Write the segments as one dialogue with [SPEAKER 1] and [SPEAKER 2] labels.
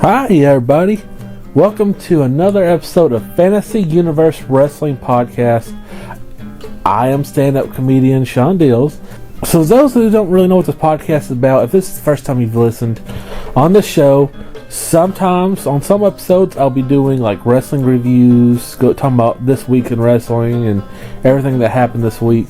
[SPEAKER 1] Hi everybody, welcome to another episode of Fantasy Universe Wrestling Podcast. I am Standup Comedian Sean Deals. So those who don't really know what this podcast is about, if this is the first time you've listened, on this show, sometimes on some episodes I'll be doing like wrestling reviews, talking about this week in wrestling and everything that happened this week.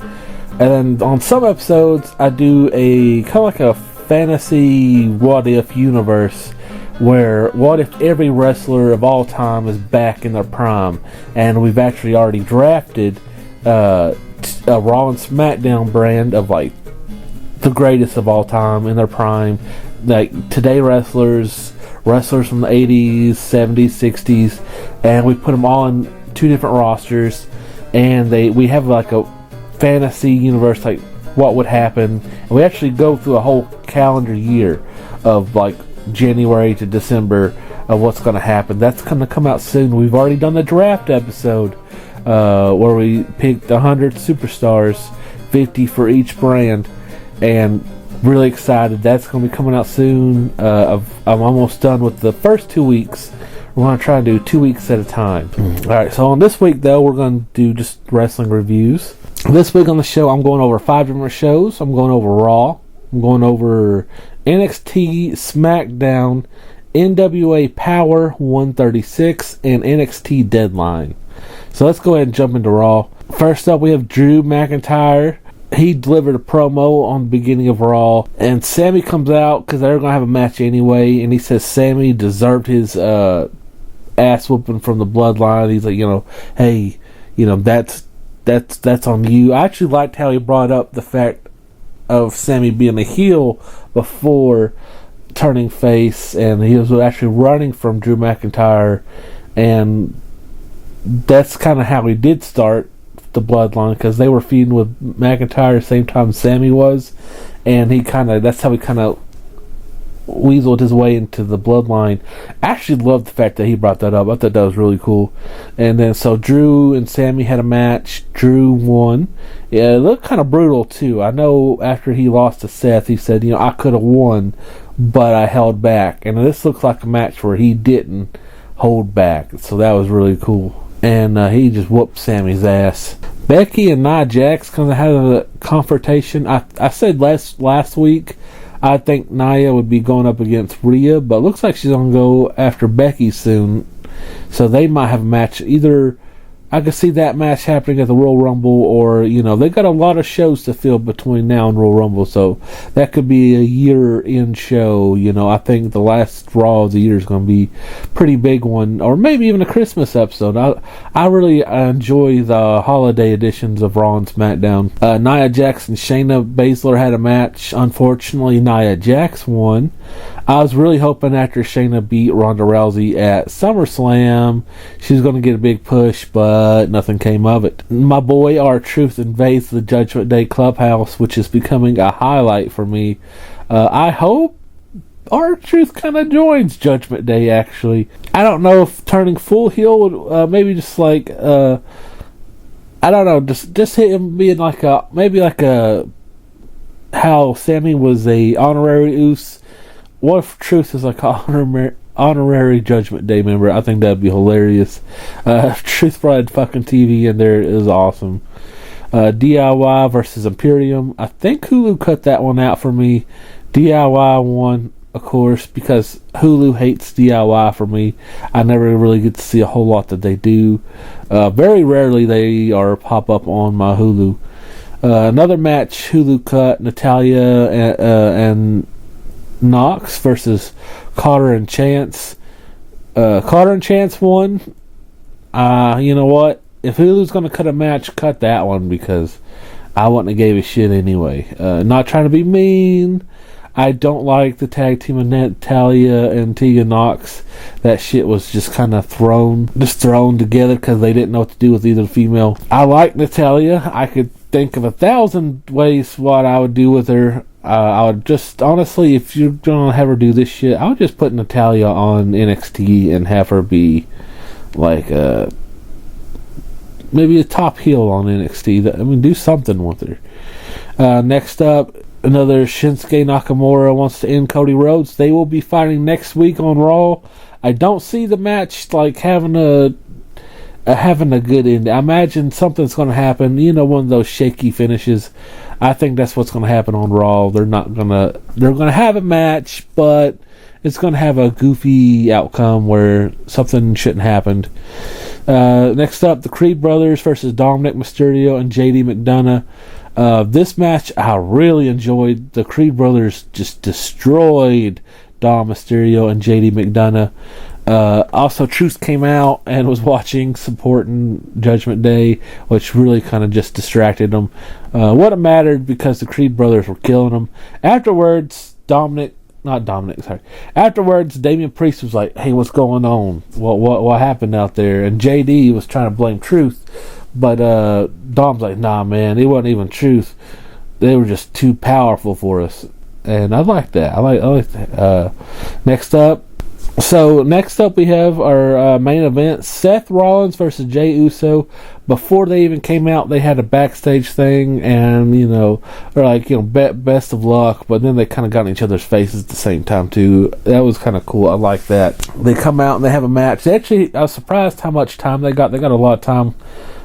[SPEAKER 1] And then on some episodes I do a kind of like a fantasy what if universe, where what if every wrestler of all time is back in their prime, and we've actually already drafted a Raw and SmackDown brand of like the greatest of all time in their prime, like today wrestlers from the 80s, 70s, 60s, and we put them all in two different rosters, and we have like a fantasy universe, like what would happen, and we actually go through a whole calendar year of like January to December of what's going to happen. That's going to come out soon. We've already done the draft episode where we picked 100 superstars, 50 for each brand, and really excited. That's going to be coming out soon. I'm almost done with the first 2 weeks. We're going to try and do 2 weeks at a time. Alright, so on this week though, we're going to do just wrestling reviews. This week on the show, I'm going over 5 different shows. I'm going over Raw, I'm going over NXT, SmackDown, NWA Power 136, and NXT Deadline. So let's go ahead and jump into Raw. First up, we have Drew McIntyre. He delivered a promo on the beginning of Raw, and Sammy comes out because they're going to have a match anyway, and he says Sammy deserved his ass whooping from the Bloodline. He's like, hey, that's on you. I actually liked how he brought up the fact of Sammy being a heel before turning face, and he was actually running from Drew McIntyre, and that's kind of how he did start the Bloodline, because they were feuding with McIntyre the same time Sammy was, and that's how he kind of weaseled his way into the Bloodline. I actually loved the fact that he brought that up. I thought that was really cool. And then so Drew and Sammy had a match. Drew won. Yeah, it looked kind of brutal too. I know after he lost to Seth, he said, I could have won, but I held back. And this looks like a match where he didn't hold back. So that was really cool. And he just whooped Sammy's ass. Becky and Nia Jax kind of had a confrontation. I said last week I think Nia would be going up against Rhea, but it looks like she's going to go after Becky soon. So they might have a match. Either I could see that match happening at the Royal Rumble, or, they got a lot of shows to fill between now and Royal Rumble, so that could be a year-end show. I think the last Raw of the year is going to be a pretty big one, or maybe even a Christmas episode. I really enjoy the holiday editions of Raw and SmackDown. Nia Jax and Shayna Baszler had a match. Unfortunately, Nia Jax won. I was really hoping after Shayna beat Ronda Rousey at SummerSlam, she was going to get a big push, but nothing came of it. My boy R-Truth invades the Judgment Day Clubhouse, which is becoming a highlight for me. I hope R-Truth kind of joins Judgment Day, actually. I don't know if turning full heel would maybe just like, I don't know, just hit him being like how Sammy was a honorary Uce. What if Truth is like honorary Judgment Day member? I think that'd be hilarious. Truth brought fucking TV in there is awesome. DIY versus Imperium. I think Hulu cut that one out for me. DIY won, of course, because Hulu hates DIY for me. I never really get to see a whole lot that they do. Very rarely they pop up on my Hulu. Another match Hulu cut, Natalya and Knox versus Carter and Chance. Carter and Chance won. You know what? If Hulu's going to cut a match, cut that one, because I wouldn't have gave a shit anyway. Not trying to be mean. I don't like the tag team of Natalya and Tegan Knox. That shit was just kind of thrown together because they didn't know what to do with either female. I like Natalya. I could think of 1,000 ways what I would do with her. I would just, honestly, if you're gonna have her do this shit, I would just put Natalya on NXT and have her be like maybe a top heel on NXT. Do something with her. Next up, another Shinsuke Nakamura wants to end Cody Rhodes. They will be fighting next week on Raw. I don't see the match like having a good end. I imagine something's going to happen. One of those shaky finishes. I think that's what's going to happen on Raw. They're going to have a match, but it's going to have a goofy outcome where something shouldn't happen. Next up, the Creed Brothers versus Dominic Mysterio and JD McDonough. This match I really enjoyed. The Creed Brothers just destroyed Dom Mysterio and JD McDonough. Also, Truth came out and was watching, supporting Judgment Day, which really kind of just distracted them. What it mattered because the Creed Brothers were killing them. Afterwards, Afterwards, Damian Priest was like, "Hey, what's going on? What happened out there?" And JD was trying to blame Truth, but Dom's like, "Nah, man, it wasn't even Truth. They were just too powerful for us." And I like that. I like that. Next up, we have our main event: Seth Rollins versus Jey Uso. Before they even came out, they had a backstage thing, and they're like, best of luck. But then they kind of got in each other's faces at the same time too. That was kind of cool. I like that. They come out and they have a match. I was surprised how much time they got. They got a lot of time.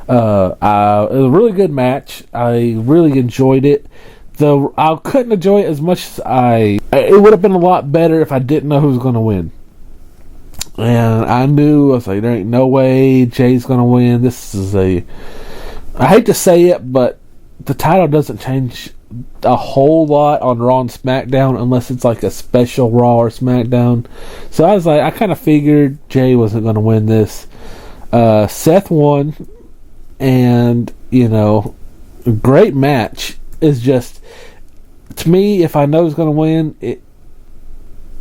[SPEAKER 1] It was a really good match. I really enjoyed it. Though I couldn't enjoy it as much as it would have been a lot better if I didn't know who was going to win. And I was like, there ain't no way Jay's going to win. I hate to say it, but the title doesn't change a whole lot on Raw and SmackDown unless it's like a special Raw or SmackDown. So I was like, I kind of figured Jay wasn't going to win this. Seth won, and, great match. Is just, to me, if I know who's going to win,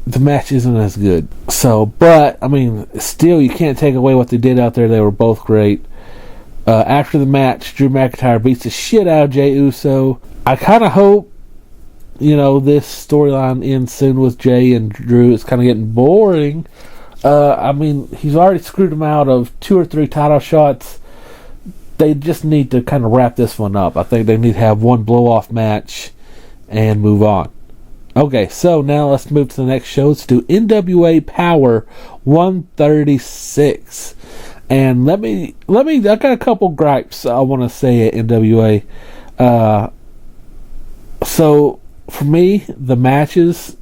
[SPEAKER 1] the match isn't as good. So, but, I mean, still, you can't take away what they did out there. They were both great. After the match, Drew McIntyre beats the shit out of Jey Uso. I kind of hope, this storyline ends soon with Jey and Drew. It's kind of getting boring. I mean, he's already screwed him out of 2 or 3 title shots. They just need to kind of wrap this one up. I think they need to have one blow-off match and move on. Okay, so now let's move to the next show. Let's do NWA Power 136. And let me I got a couple gripes I want to say at NWA. So, for me, the matches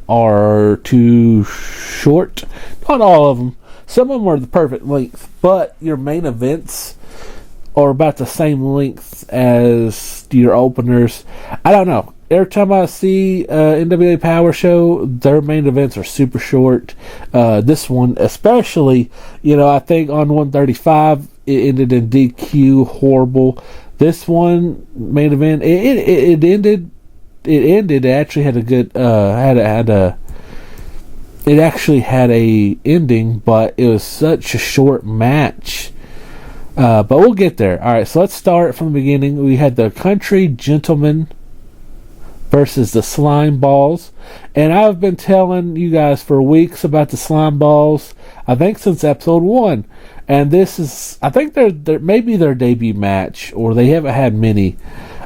[SPEAKER 1] are too short. Not all of them. Some of them are the perfect length, but your main events are about the same length as your openers. I don't know. Every time I see NWA Power show, their main events are super short. This one, especially, I think on 135, it ended in DQ, horrible. This one, main event, it ended. It actually had a good, it actually had a ending, but it was such a short match. But we'll get there. All right, so let's start from the beginning. We had the Country Gentlemen versus the Slime Balls, and I've been telling you guys for weeks about the Slime Balls. I think since episode 1, and this is, I think they're maybe their debut match, or they haven't had many.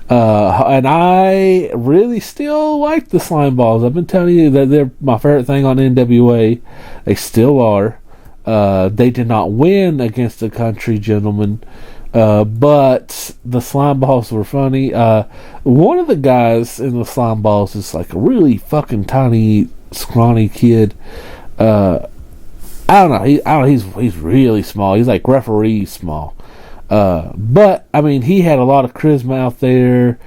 [SPEAKER 1] And I really still like the Slime Balls. I've been telling you that they're my favorite thing on NWA. They still are. They did not win against the Country Gentlemen, but the Slime Balls were funny. One of the guys in the Slime Balls is like a really fucking tiny, scrawny kid. I don't know. He's really small. He's like referee small. But I mean, he had a lot of charisma out there.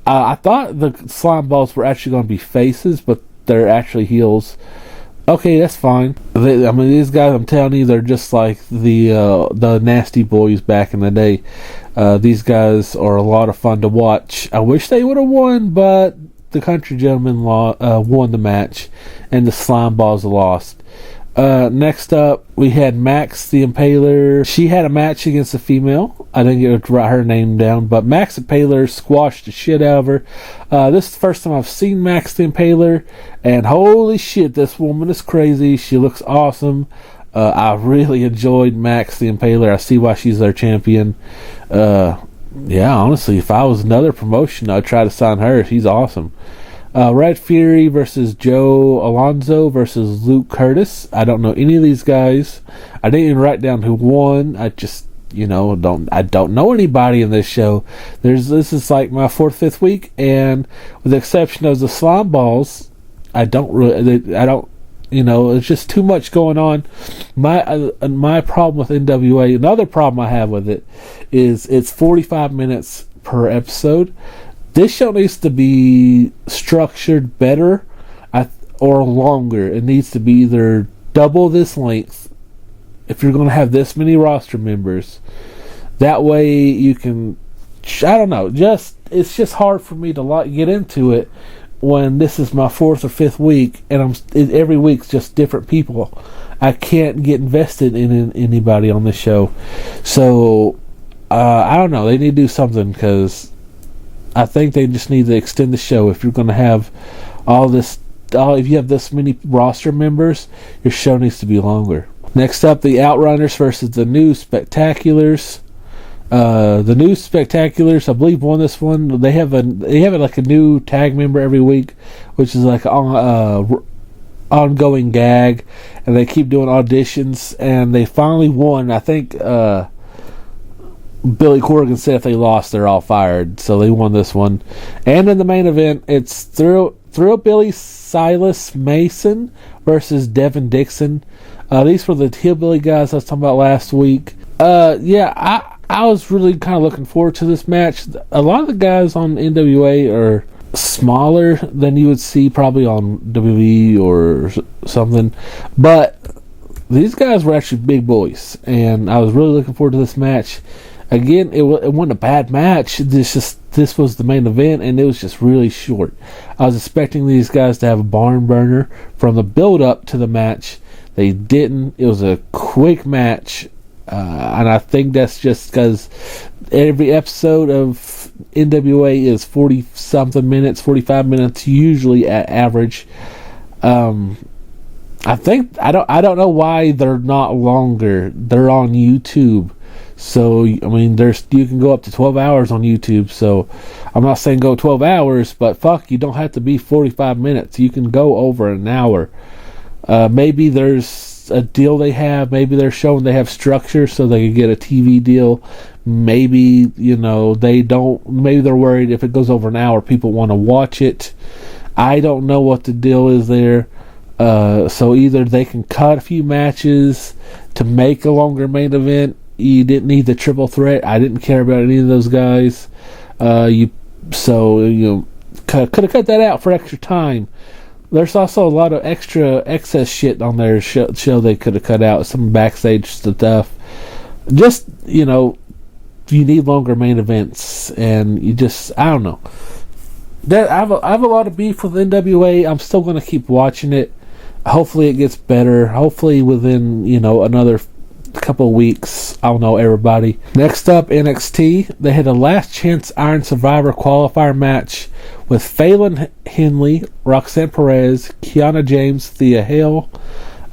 [SPEAKER 1] I thought the Slime Balls were actually going to be faces, but they're actually heels. Okay, that's fine. These guys, I'm telling you, they're just like the Nasty Boys back in the day. These guys are a lot of fun to watch. I wish they would have won, but the Country Gentlemen won the match, and the Slime Balls lost. Next up, we had Max the Impaler. She had a match against a female. I didn't get to write her name down, but Max the Impaler squashed the shit out of her. This is the first time I've seen Max the Impaler, and holy shit, this woman is crazy. She looks awesome. I really enjoyed Max the Impaler. I see why she's their champion. yeah, honestly, if I was another promotion, I'd try to sign her. She's awesome. Red Fury versus Joe Alonzo versus Luke Curtis. I don't know any of these guys. I didn't even write down who won. I just, don't know anybody in this show. This is like my 4th, 5th week, and with the exception of the slime balls, it's just too much going on. My problem with NWA, another problem I have with it, is it's 45 minutes per episode. This show needs to be structured better or longer. It needs to be either double this length if you're going to have this many roster members. That way you can, I don't know, it's just hard for me to get into it when this is my 4th or 5th week and every week's just different people. I can't get invested in anybody on this show. So I don't know, they need to do something, because I think they just need to extend the show. If you're going to have if you have this many roster members, your show needs to be longer. Next up, the Outrunners versus the New Spectaculars. The New Spectaculars, I believe, won this one. They have like a new tag member every week, which is like ongoing gag, and they keep doing auditions, and they finally won. I think Billy Corgan said if they lost, they're all fired, so they won this one. And in the main event, it's Thrillbilly Silas Mason versus Devin Dixon. These were the hillbilly guys I was talking about last week. I was really kind of looking forward to this match. A lot of the guys on NWA are smaller than you would see probably on WWE or something, but these guys were actually big boys, and I was really looking forward to this match. Again, it wasn't a bad match. This was the main event, and it was just really short. I was expecting these guys to have a barn burner from the build up to the match. They didn't. It was a quick match, and I think that's just because every episode of NWA is 40-something minutes, 45 minutes usually at average. I don't know why they're not longer. They're on YouTube. So, I mean, you can go up to 12 hours on YouTube, so I'm not saying go 12 hours, but fuck, you don't have to be 45 minutes. You can go over an hour. Maybe there's a deal they have. Maybe they're showing they have structure so they can get a TV deal. Maybe, they don't. Maybe they're worried if it goes over an hour, people want to watch it. I don't know what the deal is there. So either they can cut a few matches to make a longer main event. You didn't need the triple threat. I didn't care about any of those guys. Could have cut that out for extra time. There's also a lot of excess shit on their show they could have cut out. Some backstage stuff. Just, you need longer main events, and I don't know. I have a lot of beef with NWA. I'm still going to keep watching it. Hopefully it gets better. Hopefully within, another couple of weeks I'll know everybody. Next up, NXT. They had a last chance Iron Survivor qualifier match with Phelan Henley, Roxanne Perez, Kiana James, Thea Hale.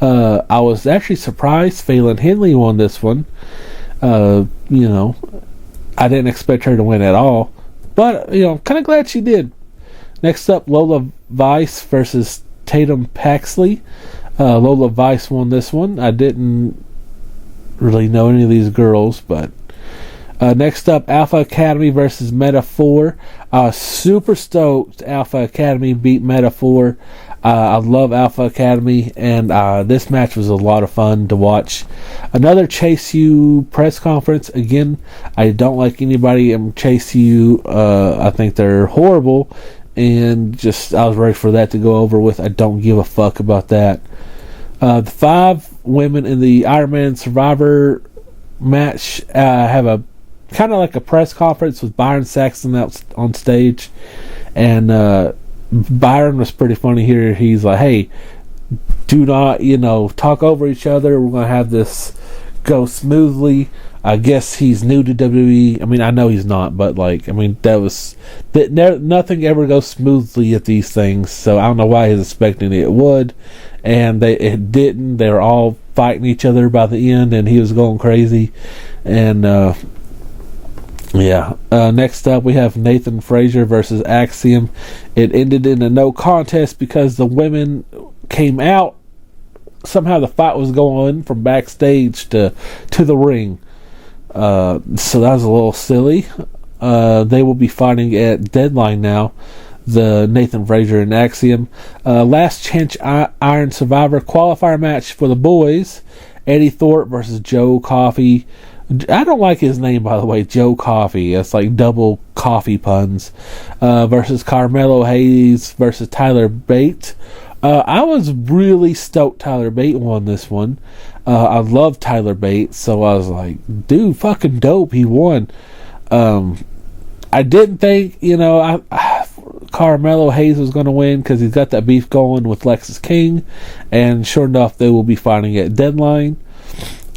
[SPEAKER 1] I was actually surprised Phelan Henley won this one. I didn't expect her to win at all, but kind of glad she did. Next up, Lola Vice versus Tatum Paxley. Lola Vice won this one. I didn't really know any of these girls, but next up, Alpha Academy versus Meta 4. Super stoked Alpha Academy beat Meta 4. I love Alpha Academy, and this match was a lot of fun to watch. Another Chase U press conference. Again, I don't like anybody in Chase U. I think they're horrible, and I was ready for that to go over with. I don't give a fuck about that. The 5 women in the Iron Man Survivor match have a kind of like a press conference with Byron Saxton out on stage, and Byron was pretty funny here. He's like, hey, do not talk over each other. We're going to have this go smoothly. I guess he's new to WWE. I mean, I know he's not, but nothing ever goes smoothly at these things, so I don't know why he's expecting it would. And it didn't. They were all fighting each other by the end, and he was going crazy. And Yeah. Next up, we have Nathan Frazier versus Axiom. It ended in a no contest because the women came out. Somehow the fight was going from backstage to the ring. So that was a little silly. They will be fighting at Deadline now. The Nathan Frazier and Axiom. Last Chance Iron Survivor qualifier match for the boys. Eddie Thorpe versus Joe Coffey. I don't like his name, by the way, Joe Coffey. It's like double coffee puns. Versus Carmelo Hayes versus Tyler Bate. I was really stoked Tyler Bate won this one. I love Tyler Bate, so I was like, dude, fucking dope, he won. I didn't think, Carmelo Hayes was going to win because he's got that beef going with Lexis King, and sure enough, they will be fighting at Deadline.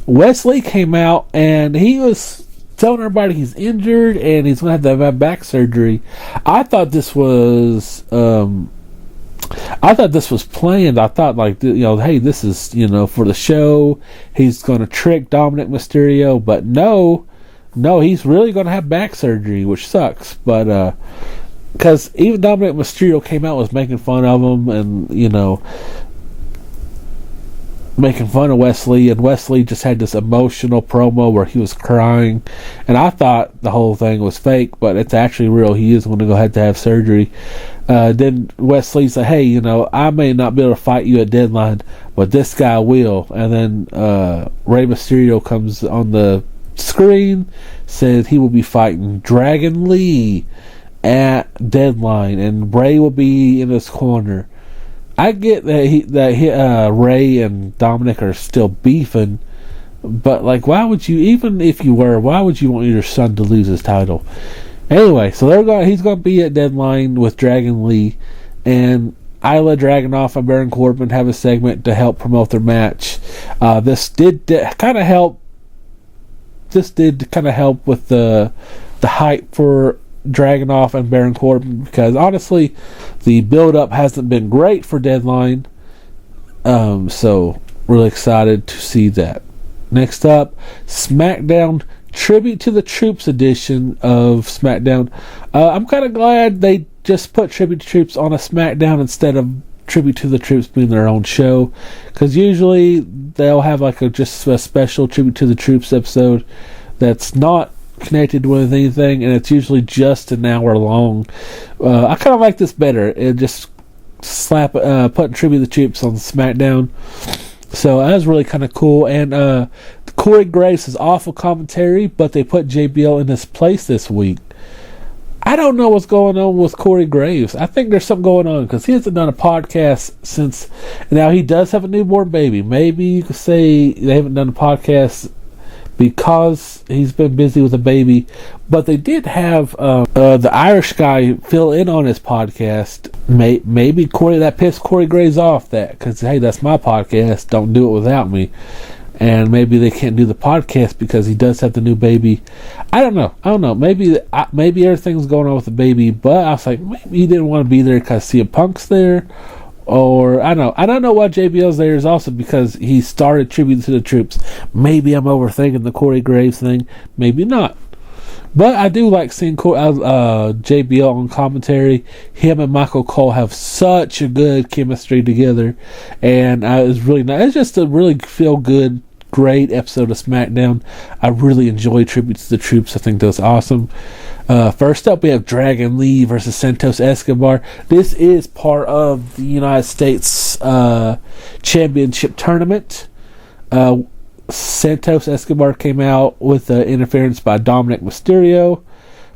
[SPEAKER 1] Wesley came out, and he was telling everybody he's injured, and he's going to have back surgery. I thought this was... I thought this was planned. I thought, hey, this is, for the show. He's going to trick Dominic Mysterio. But no, he's really going to have back surgery, which sucks. But, because even Dominic Mysterio came out and was making fun of him and, making fun of Wesley. And Wesley just had this emotional promo where he was crying. And I thought the whole thing was fake, but it's actually real. He is going to go ahead to have surgery. Then Wesley said, hey, I may not be able to fight you at Deadline, but this guy will. And then Rey Mysterio comes on the screen, says he will be fighting Dragon Lee at Deadline, and Rey will be in his corner. I get that Rey and Dominic are still beefing, but why would you, even if you were, why would you want your son to lose his title? Anyway, so he's going to be at Deadline with Dragon Lee, and Isla Dragunov and Baron Corbin have a segment to help promote their match. This did kind of help. This did kind of help with the hype for Dragunov and Baron Corbin, because honestly, the build-up hasn't been great for Deadline. So really excited to see that. Next up, SmackDown Tribute to the Troops edition of SmackDown. I'm kind of glad they just put Tribute to Troops on a SmackDown instead of Tribute to the Troops being their own show, because usually they'll have just a special Tribute to the Troops episode that's not connected with anything, and it's usually just an hour long. I kind of like this better. It just putting Tribute to the Troops on SmackDown. So that was really kind of cool. And Corey Graves is awful commentary, but they put JBL in his place this week. I don't know what's going on with Corey Graves. I think there's something going on because he hasn't done a podcast since. Now, he does have a newborn baby. Maybe you could say they haven't done a podcast because he's been busy with a baby. But they did have the Irish guy fill in on his podcast. Maybe that pissed Corey Graves off, because, hey, that's my podcast. Don't do it without me. And maybe they can't do the podcast because he does have the new baby. I don't know. Maybe everything's going on with the baby, but I was like, maybe he didn't want to be there because CM Punk's there. Or, I don't know why JBL's there is also because he started Tribute to the Troops. Maybe I'm overthinking the Corey Graves thing. Maybe not. But I do like seeing JBL on commentary. Him and Michael Cole have such a good chemistry together. And it's really nice. It's just a really feel-good, great episode of SmackDown. I really enjoy Tribute to the Troops. I think that's awesome. First up, we have Dragon Lee versus Santos Escobar. This is part of the United States Championship Tournament. Santos Escobar came out with interference by Dominic Mysterio.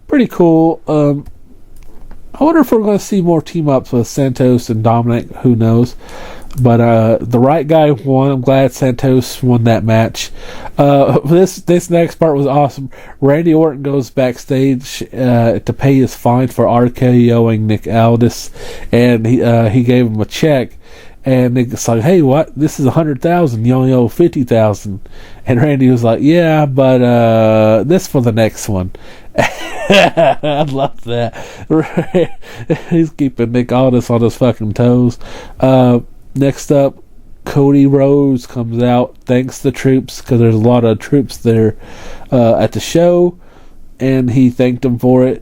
[SPEAKER 1] Pretty cool. I wonder if we're going to see more team-ups with Santos and Dominic. Who knows? But the right guy won. I'm glad Santos won that match. This next part was awesome. Randy Orton goes backstage to pay his fine for RKOing Nick Aldis, and he gave him a check. And it's like, hey, what? This is $100,000. You only owe $50,000. And Randy was like, yeah, but this for the next one. I love that. He's keeping Nick Aldis on his fucking toes. Next up, Cody Rhodes comes out, thanks the troops, because there's a lot of troops there at the show. and he thanked him for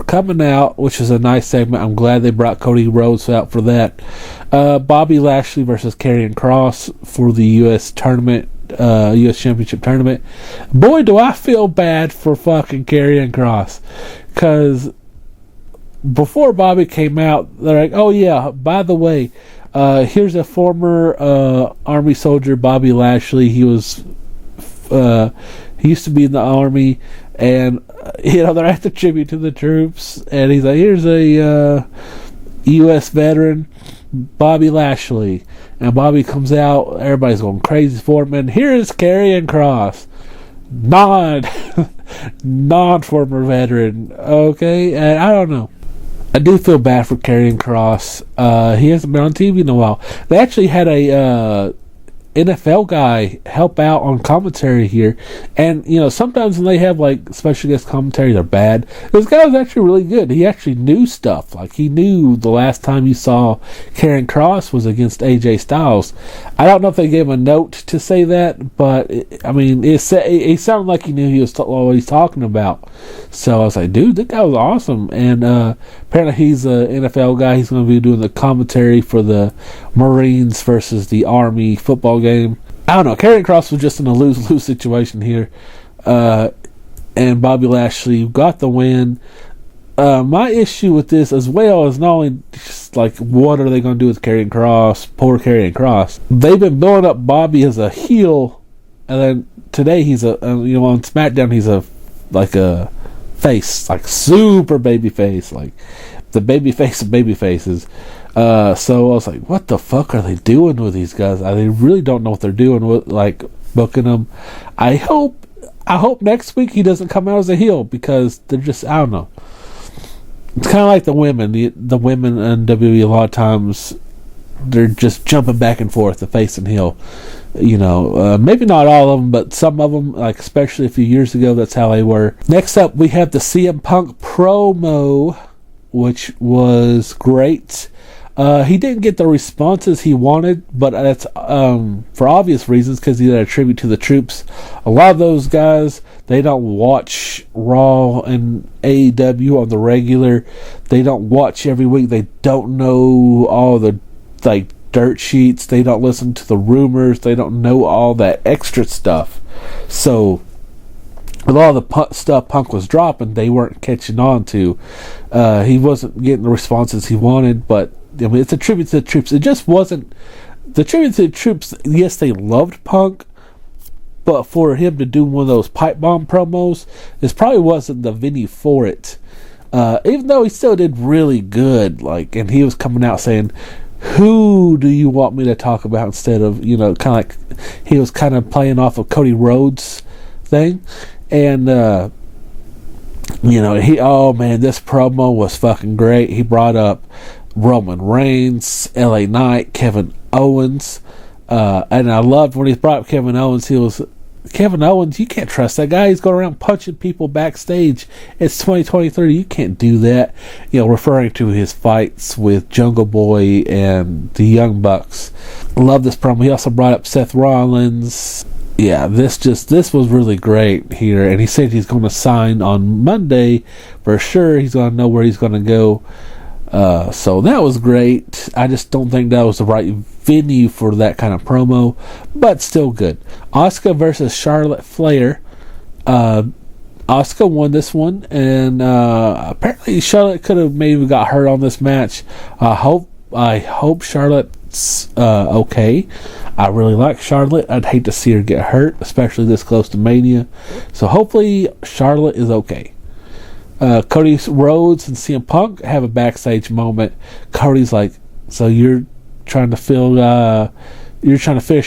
[SPEAKER 1] coming out, which is a nice segment. I'm glad they brought Cody Rhodes out for that. Bobby Lashley versus Karrion Kross for the U.S. tournament, U.S. Championship tournament. Boy, do I feel bad for fucking Karrion Kross, because before Bobby came out, they're like, oh yeah, by the way, here's a former Army soldier, Bobby Lashley. He used to be in the Army, and they're at the tribute to the troops, and he's like, here's a U.S. veteran, Bobby Lashley, and Bobby comes out, everybody's going crazy for him, and here's Karrion Kross, non former veteran, okay, and I don't know. I do feel bad for Karrion Kross. He hasn't been on TV in a while. They actually had a NFL guy help out on commentary here, and sometimes when they have like special guest commentary, they're bad. This guy was actually really good. He actually knew stuff. Like, he knew the last time you saw Karrion Kross was against AJ Styles. I don't know if they gave him a note to say that, but it sounded like he knew what he's talking about. So I was like, dude, that guy was awesome. And apparently he's an NFL guy. He's going to be doing the commentary for the Marines versus the Army football game. I don't know. Karrion Kross was just in a lose-lose situation here. And Bobby Lashley got the win. My issue with this, as well, is not only just like, what are they going to do with Karrion Kross? Poor Karrion Kross. They've been building up Bobby as a heel, and then today he's on SmackDown he's a face, like super baby face, like the baby face of baby faces. So I was like, what the fuck are they doing with these guys? They really don't know what they're doing with, like, booking them. I hope next week he doesn't come out as a heel, because they're just, I don't know. It's kind of like the women. The women in WWE, a lot of times, they're just jumping back and forth, the face and heel. Maybe not all of them, but some of them, like especially a few years ago, that's how they were. Next up, we have the CM Punk promo, which was great. He didn't get the responses he wanted, but that's for obvious reasons, because he had a tribute to the troops. A lot of those guys, they don't watch Raw and AEW on the regular. They don't watch every week. They don't know all the dirt sheets. They don't listen to the rumors. They don't know all that extra stuff. So with all the stuff Punk was dropping, they weren't catching on to. He wasn't getting the responses he wanted, but it's a tribute to the troops. It just wasn't the tribute to the troops. Yes, they loved Punk, but for him to do one of those pipe bomb promos, this probably wasn't the venue for it. Even though he still did really good, and he was coming out saying, who do you want me to talk about, instead of, kind of like he was kind of playing off of Cody Rhodes thing. And this promo was fucking great. He brought up Roman Reigns, LA Knight, Kevin Owens, and I loved when he brought up Kevin Owens. Kevin Owens, you can't trust that guy. He's going around punching people backstage. It's 2023. You can't do that. Referring to his fights with Jungle Boy and the Young Bucks. Love this promo. He also brought up Seth Rollins. Yeah, this was really great here. And he said he's going to sign on Monday for sure. He's going to know where he's going to go. So that was great. I just don't think that was the right venue for that kind of promo, but still good. Asuka versus Charlotte Flair. Asuka won this one, and apparently Charlotte could have maybe got hurt on this match. I hope Charlotte's okay. I really like Charlotte. I'd hate to see her get hurt, especially this close to Mania. So hopefully Charlotte is okay. Cody Rhodes and CM Punk have a backstage moment. Cody's like, so you're trying to finish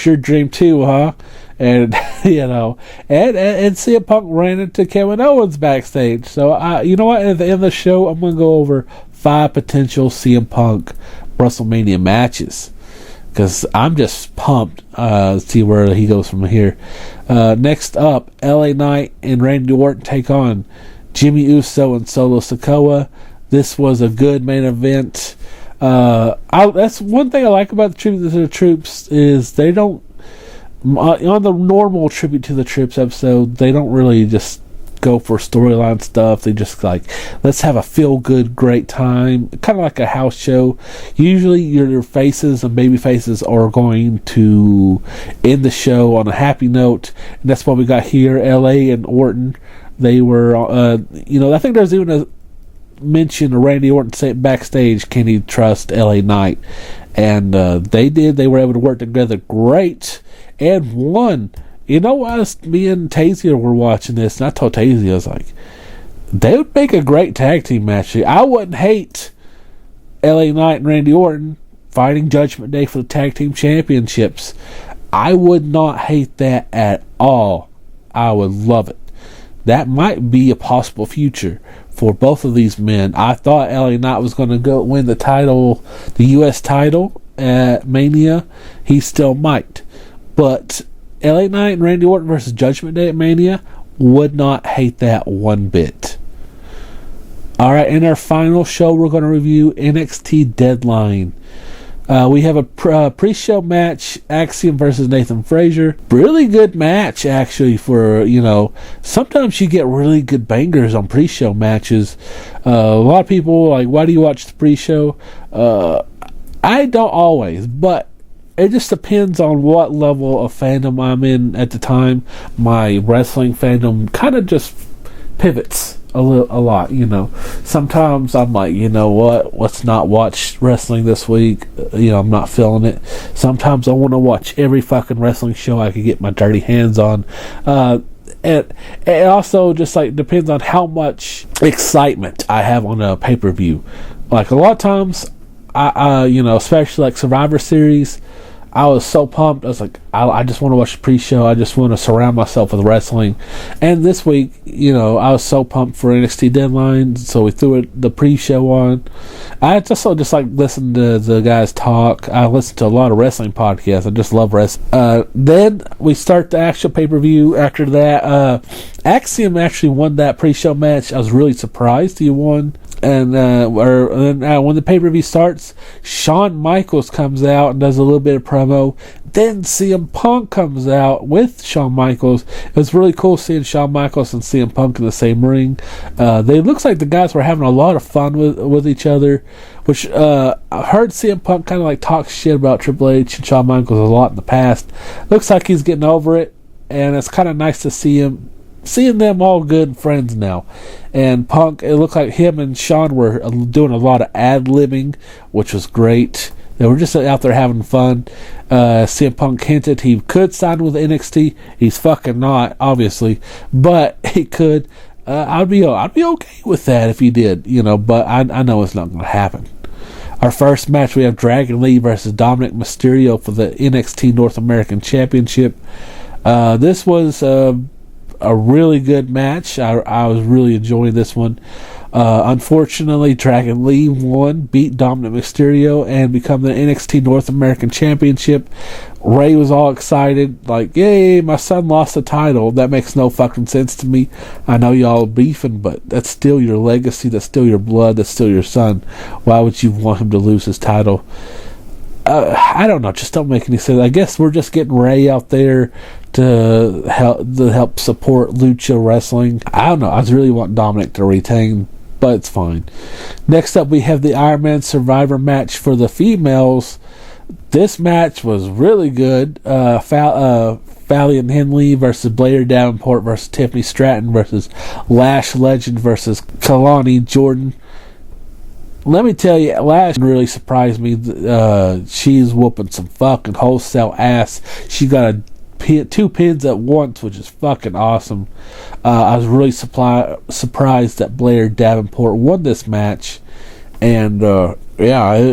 [SPEAKER 1] your dream too, huh? And and CM Punk ran into Kevin Owens backstage. So you know what? At the end of the show, I'm gonna go over 5 potential CM Punk WrestleMania matches, because I'm just pumped to see where he goes from here. Next up, LA Knight and Randy Orton take on Jimmy Uso and Solo Sikoa. This was a good main event. That's one thing I like about the Tribute to the Troops, is they don't, on the normal Tribute to the Troops episode, they don't really just go for storyline stuff. They just like, let's have a feel-good, great time. Kind of like a house show. Usually your faces and baby faces are going to end the show on a happy note. And that's what we got here. LA and Orton. They were, I think there's even a mention of Randy Orton saying backstage, can he trust LA Knight? And they did. They were able to work together great and won. You know what? Me and Tazia were watching this, and I told Tazia, I was like, they would make a great tag team match. I wouldn't hate LA Knight and Randy Orton fighting Judgment Day for the tag team championships. I would not hate that at all. I would love it. That might be a possible future for both of these men. I thought LA Knight was going to go win the title, the U.S. title at Mania. He still might. But LA Knight and Randy Orton versus Judgment Day at Mania, would not hate that one bit. Alright, in our final show, we're going to review NXT Deadline. We have a pre-show match, Axiom versus Nathan Frazier. Really good match, actually, for, sometimes you get really good bangers on pre-show matches. A lot of people like, why do you watch the pre-show? I don't always, but it just depends on what level of fandom I'm in at the time. My wrestling fandom kind of just pivots a lot. Sometimes I'm like, let's not watch wrestling this week. I'm not feeling it. Sometimes I want to watch every fucking wrestling show I can get my dirty hands on. And it also just like depends on how much excitement I have on a pay-per-view. Like a lot of times, I especially like Survivor Series, I was so pumped. I was like, I just want to watch the pre-show. I just want to surround myself with wrestling. And this week, I was so pumped for NXT Deadline, so we threw the pre-show on. I just like listen to the guys talk. I listen to a lot of wrestling podcasts. I just love wrestling. Then we start the actual pay-per-view. After that, Axiom actually won that pre-show match. I was really surprised he won. And when the pay-per-view starts, Shawn Michaels comes out and does a little bit of promo. Then CM Punk comes out with Shawn Michaels. It was really cool seeing Shawn Michaels and CM Punk in the same ring. They looks like the guys were having a lot of fun with each other. Which I heard CM Punk kind of like talk shit about Triple H and Shawn Michaels a lot in the past. Looks like he's getting over it, and it's kind of nice to seeing them all good friends now. And Punk, it looked like him and Shawn were doing a lot of ad-libbing, which was great. They were just out there having fun. CM Punk hinted he could sign with NXT. He's fucking not, obviously, but he could. I'd be okay with that if he did, but I know it's not going to happen. Our first match, we have Dragon Lee versus Dominic Mysterio for the NXT North American Championship. This was a really good match. I was really enjoying this one. Unfortunately, Dragon Lee beat Dominic Mysterio, and become the NXT North American Championship. Ray was all excited, like, yay, my son lost the title. That makes no fucking sense to me. I know y'all are beefing, but that's still your legacy, that's still your blood, that's still your son. Why would you want him to lose his title? I don't know, just don't make any sense. I guess we're just getting Ray out there to help support Lucha Wrestling. I don't know, I really want Dominic to retain, but it's fine. Next up, we have the Iron Man Survivor match for the females. This match was really good. Valiant Henley versus Blair Davenport versus Tiffany Stratton versus Lash Legend versus Kalani Jordan. Let me tell you, Lash really surprised me. She's whooping some fucking wholesale ass. She got two pins at once, which is fucking awesome. I was really surprised that Blair Davenport won this match. And, it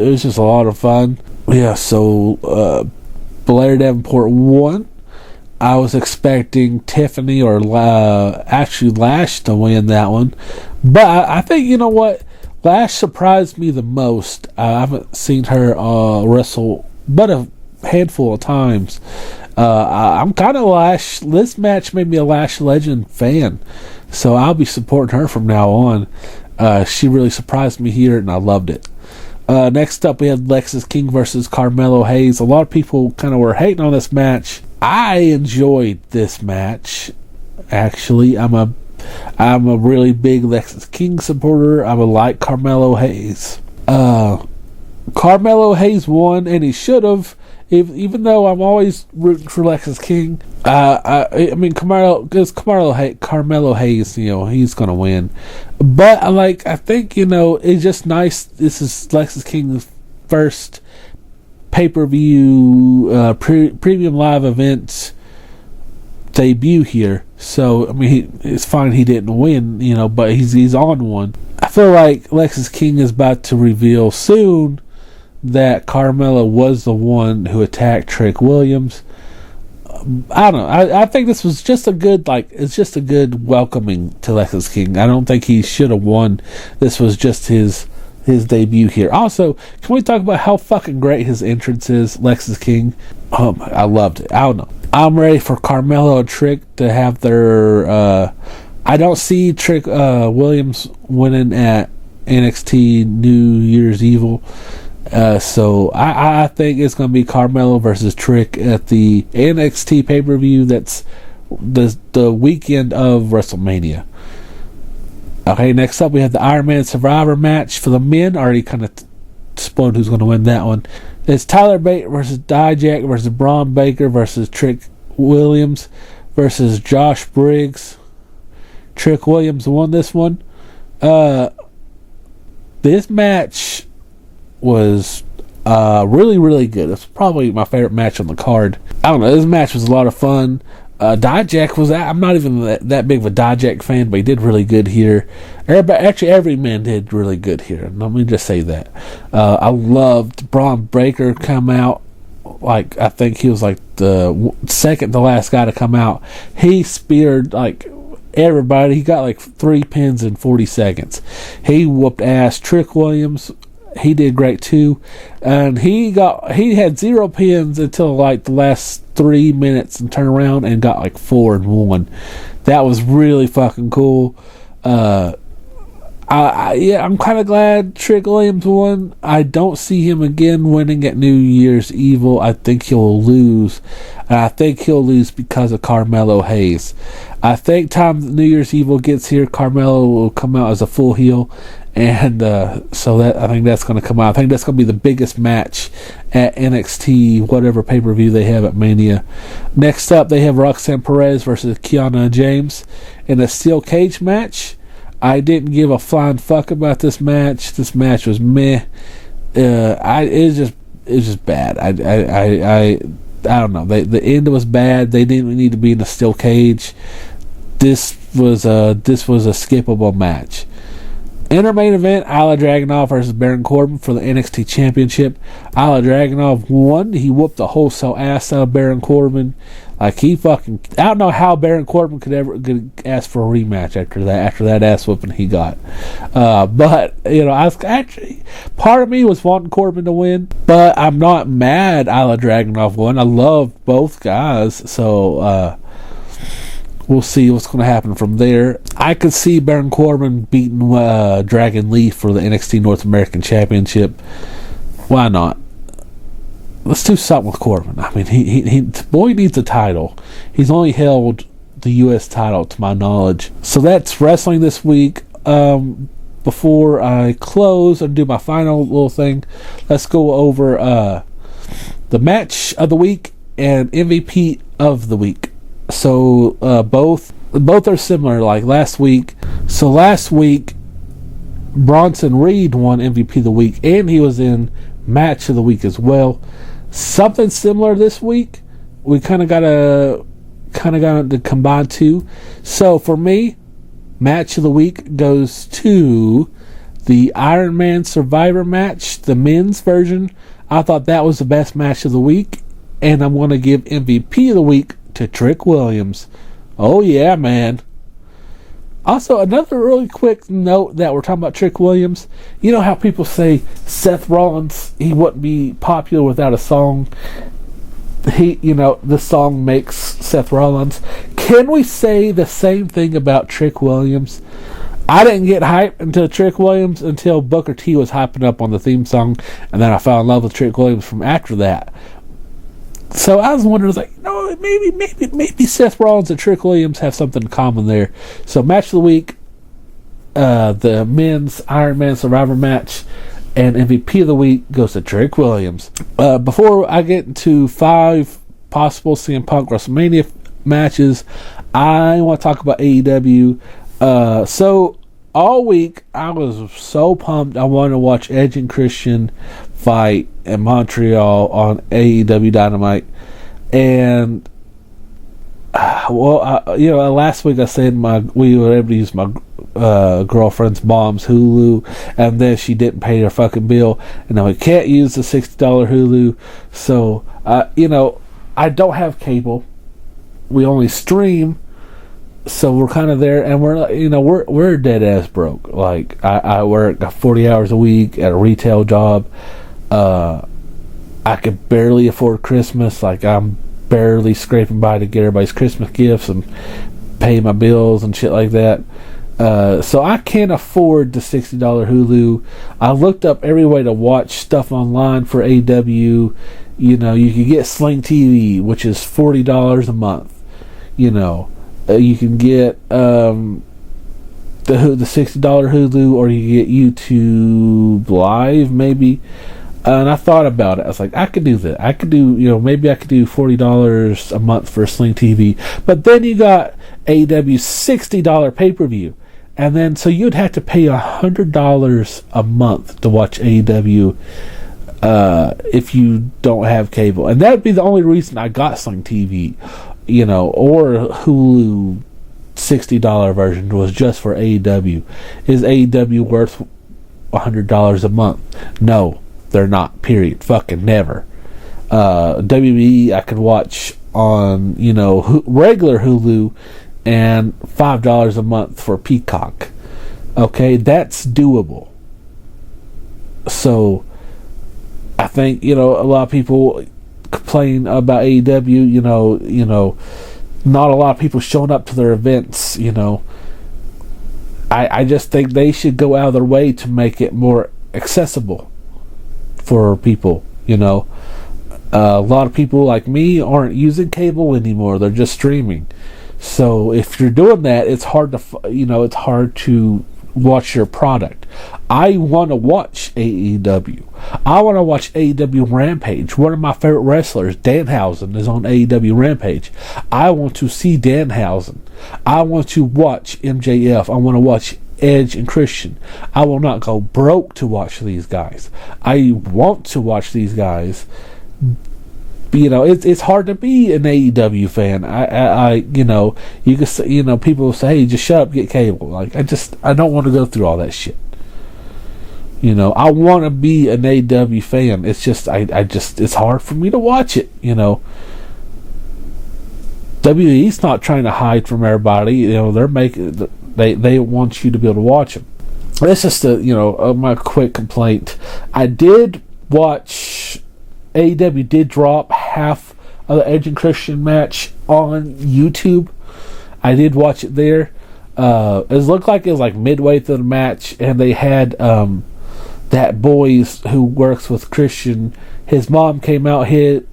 [SPEAKER 1] was just a lot of fun. Yeah, so Blair Davenport won. I was expecting Tiffany or actually Lash to win that one. But I think, you know what? Lash surprised me the most. I haven't seen her wrestle but a handful of times. I'm kind of Lash. This match made me a Lash Legend fan, so I'll be supporting her from now on. She really surprised me here, and I loved it. Next up, we had Lexis King versus Carmelo Hayes. A lot of people kind of were hating on this match. I enjoyed this match. Actually, I'm a I'm a really big Lexis King supporter. I would like Carmelo Hayes. Carmelo Hayes won, and he should have. Even though I'm always rooting for Lexis King, I mean Carmelo Hayes, he's gonna win. But I think it's just nice. This is Lexis King's first pay-per-view premium live event debut here. So I mean, it's fine he didn't win, but he's on one. I feel like Lexis King is about to reveal soon that Carmelo was the one who attacked Trick Williams. I don't know. I think this was just a good, it's just a good welcoming to Lexis King. I don't think he should have won. This was just his debut here. Also, can we talk about how fucking great his entrance is, Lexis King? Oh my, I loved it. I don't know. I'm ready for Carmelo and Trick to have their, I don't see Trick Williams winning at NXT New Year's Evil. So I think it's going to be Carmelo versus Trick at the NXT pay-per-view that's the weekend of WrestleMania. Okay, next up we have the Iron Man Survivor match for the men. Already kind of spoiled who's going to win that one. It's Tyler Bate versus Dijak versus Braun Baker versus Trick Williams versus Josh Briggs. Trick Williams won this one. This match was really, really good. It's probably my favorite match on the card. I don't know. This match was a lot of fun. Dijak was. I'm not even that big of a Dijak fan, but he did really good here. Every man did really good here. Let me just say that. I loved Braun Breaker come out. I think he was the second to last guy to come out. He speared everybody. He got 3 pins in 40 seconds. He whooped ass. Trick Williams, he did great too, and he had 0 pins until the last 3 minutes and turned around and got 4 and 1. That was really fucking cool. I'm kind of glad Trick Williams won. I don't see him again winning at New Year's Evil. I think he'll lose, and I think he'll lose because of Carmelo Hayes. I think time New Year's Evil gets here, Carmelo will come out as a full heel. And so that I think that's going to come out. I think that's going to be the biggest match at NXT, whatever pay-per-view they have at Mania. Next up, they have Roxanne Perez versus Kiana James in a steel cage match. I didn't give a flying fuck about this match. This match was meh. It's just bad. I don't know. The end was bad. They didn't need to be in a steel cage. This was a skippable match. Main event, Ilya Dragunov versus Baron Corbin for the NXT Championship. Ilya Dragunov won. He whooped the wholesale ass out of Baron Corbin. I don't know how Baron Corbin could ask for a rematch after that ass whooping he got. But I was actually, part of me was wanting Corbin to win, but I'm not mad Ilya Dragunov won. I love both guys, so we'll see what's going to happen from there. I could see Baron Corbin beating Dragon Lee for the NXT North American Championship. Why not? Let's do something with Corbin. I mean, he boy needs a title. He's only held the U.S. title, to my knowledge. So that's wrestling this week. Before I close and do my final little thing, let's go over the match of the week and MVP of the week. So both are similar like last week. So last week Bronson Reed won MVP of the week, and he was in match of the week as well. Something similar this week. We kind of got to combine two. So for me, match of the week goes to the Iron Man Survivor match, the men's version. I thought that was the best match of the week, and I'm going to give MVP of the week to Trick Williams. Oh yeah, man. Also, another really quick note that we're talking about Trick Williams. You know how people say Seth Rollins, he wouldn't be popular without a song. The song makes Seth Rollins. Can we say the same thing about Trick Williams? I didn't get hyped into Trick Williams until Booker T was hyping up on the theme song, and then I fell in love with Trick Williams from after that. So I was wondering, like, maybe Seth Rollins and Trick Williams have something in common there. So match of the week, the men's Iron Man Survivor match, and MVP of the week goes to Trick Williams. Before I get into 5 possible CM Punk WrestleMania matches, I want to talk about AEW. So all week I was so pumped. I wanted to watch Edge and Christian fight in Montreal on AEW Dynamite, and last week I said we were able to use my girlfriend's mom's Hulu, and then she didn't pay her fucking bill, and now we can't use the $60 Hulu. So I don't have cable. We only stream, so we're kind of there, and we're dead ass broke. Like I work 40 hours a week at a retail job. I could barely afford Christmas. Like, I'm barely scraping by to get everybody's Christmas gifts and pay my bills and shit like that. So I can't afford the $60 Hulu. I looked up every way to watch stuff online for AW. You can get Sling TV, which is $40 a month. You can get the $60 Hulu, or you get YouTube Live, maybe. And I thought about it. I was like, I could do that. I could do, maybe I could do $40 a month for Sling TV. But then you got AEW's $60 pay-per-view. And then, so you'd have to pay $100 a month to watch AEW if you don't have cable. And that would be the only reason I got Sling TV, or Hulu $60 version was just for AEW. Is AEW worth $100 a month? No. They're not, period. Fucking never. WWE I could watch on, regular Hulu, and $5 a month for Peacock. Okay, that's doable. So I think, a lot of people complain about AEW, not a lot of people showing up to their events, I just think they should go out of their way to make it more accessible for people. A lot of people like me aren't using cable anymore. They're just streaming. So if you're doing that, it's hard to watch your product. I want to watch AEW. I want to watch AEW Rampage. One of my favorite wrestlers, Danhausen, is on AEW Rampage. I want to see Danhausen. I want to watch MJF. I want to watch Edge and Christian. I will not go broke to watch these guys. I want to watch these guys. It's hard to be an AEW fan. You can say, people will say, hey, just shut up, get cable. Like, I don't want to go through all that shit. I want to be an AEW fan. It's just, it's hard for me to watch it. WWE's not trying to hide from everybody. They're making, they want you to be able to watch them. That's just my quick complaint. I did watch, AEW did drop half of the Edge and Christian match on YouTube. I did watch it there. It looked like it was like midway through the match, and they had that boys who works with Christian. His mom came out, hit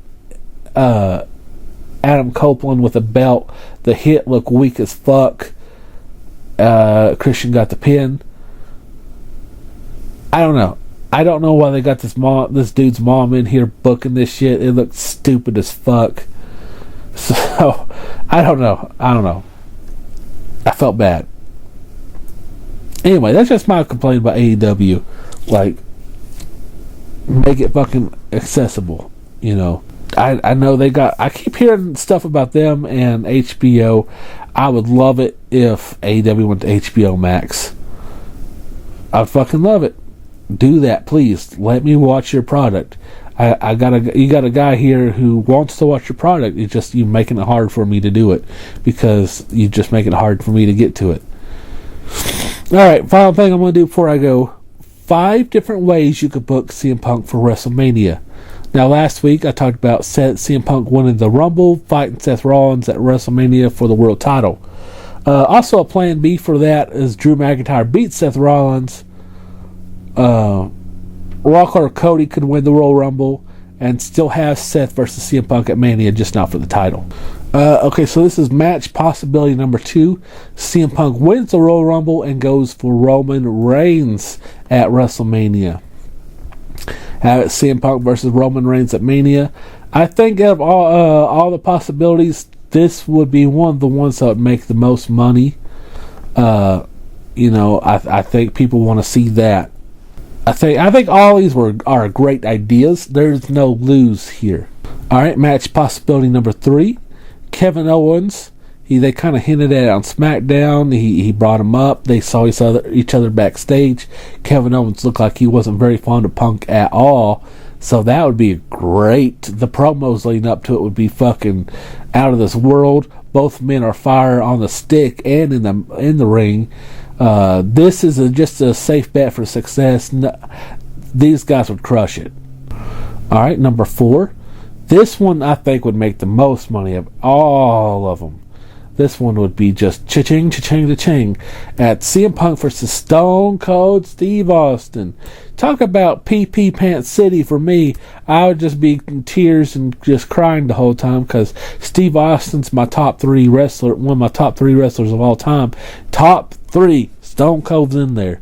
[SPEAKER 1] Adam Copeland with a belt. The hit looked weak as fuck. Christian got the pin. I don't know why they got this dude's mom in here booking this shit. It looked stupid as fuck. So I don't know. I felt bad. Anyway, that's just my complaint about AEW. Like, make it fucking accessible. I know they got, I keep hearing stuff about them and HBO. I would love it if AEW went to HBO Max. I'd fucking love it. Do that, please. Let me watch your product. You got a guy here who wants to watch your product. It's just you making it hard for me to do it, because you just make it hard for me to get to it. Alright, final thing I'm going to do before I go. 5 different ways you could book CM Punk for WrestleMania. Now, last week I talked about CM Punk winning the Rumble, fighting Seth Rollins at WrestleMania for the world title. Also, a plan B for that is Drew McIntyre beats Seth Rollins. Rock or Cody could win the Royal Rumble, and still have Seth versus CM Punk at Mania, just not for the title. Okay, so this is match possibility number 2. CM Punk wins the Royal Rumble and goes for Roman Reigns at WrestleMania. CM Punk versus Roman Reigns at Mania. I think out of all the possibilities, this would be one of the ones that would make the most money. I think people want to see that. I think all these are great ideas. There's no lose here. All right, match possibility number 3. Kevin Owens. They kind of hinted at it on SmackDown. He brought him up. They saw each other backstage. Kevin Owens looked like he wasn't very fond of Punk at all. So that would be great. The promos leading up to it would be fucking out of this world. Both men are fire on the stick and in the ring. This is just a safe bet for success. These guys would crush it. All right, number 4. This one I think would make the most money of all of them. This one would be just cha-ching, cha-ching, cha-ching at CM Punk versus Stone Cold Steve Austin. Talk about PP Pants City for me. I would just be in tears and just crying the whole time because Steve Austin's my top 3 wrestler, one of my top 3 wrestlers of all time. Top 3, Stone Cold's in there.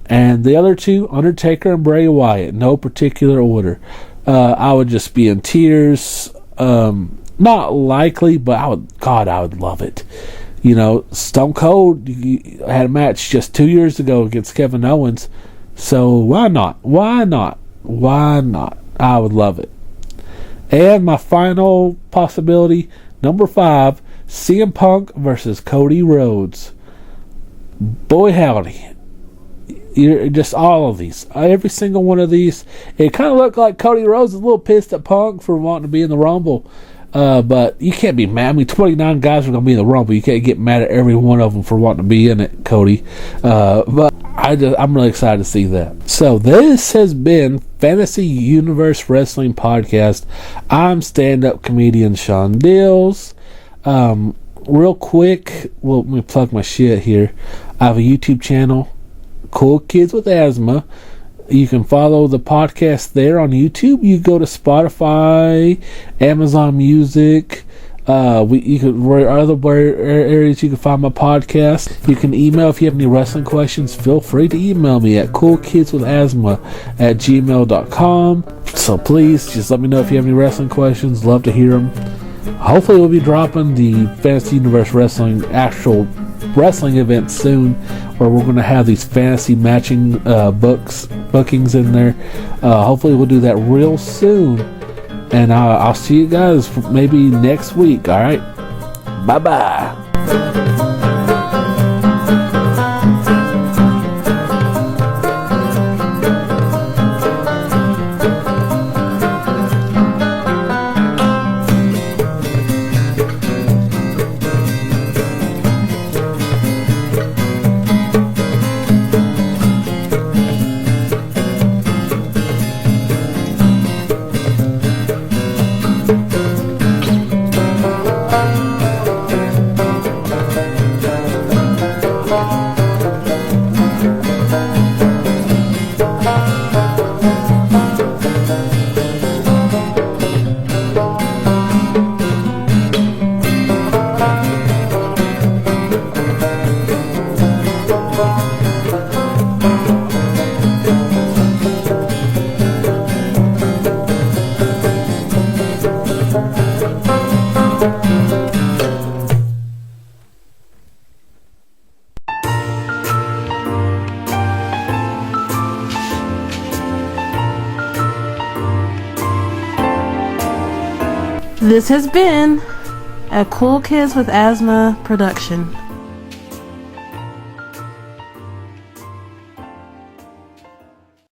[SPEAKER 1] And the other 2, Undertaker and Bray Wyatt, no particular order. I would just be in tears. Not likely, but I would love it. Stone Cold had a match just 2 years ago against Kevin Owens, so why not? I would love it. And my final possibility, number 5, CM Punk versus Cody Rhodes. Boy howdy. Just all of these, every single one of these. It kind of looked like Cody Rhodes was a little pissed at Punk for wanting to be in the Rumble, but you can't be mad. 29 guys are going to be in the Rumble. You can't get mad at every one of them for wanting to be in it, Cody. But I'm really excited to see that. So this has been Fantasy Universe Wrestling Podcast. I'm stand-up comedian Sean Dills. Real quick, let me plug my shit here. I have a YouTube channel, Cool Kids with Asthma. You can follow the podcast there on YouTube. You go to Spotify, Amazon Music. Where other areas you can find my podcast. You can email if you have any wrestling questions. Feel free to email me at coolkidswithasthma@gmail.com. So please just let me know if you have any wrestling questions. Love to hear them. Hopefully we'll be dropping the Fantasy Universe Wrestling actual wrestling event soon, where we're going to have these fantasy matching bookings in there. Hopefully we'll do that real soon, and I'll see you guys maybe next week. All right, bye bye.
[SPEAKER 2] This has been a Cool Kids with Asthma production.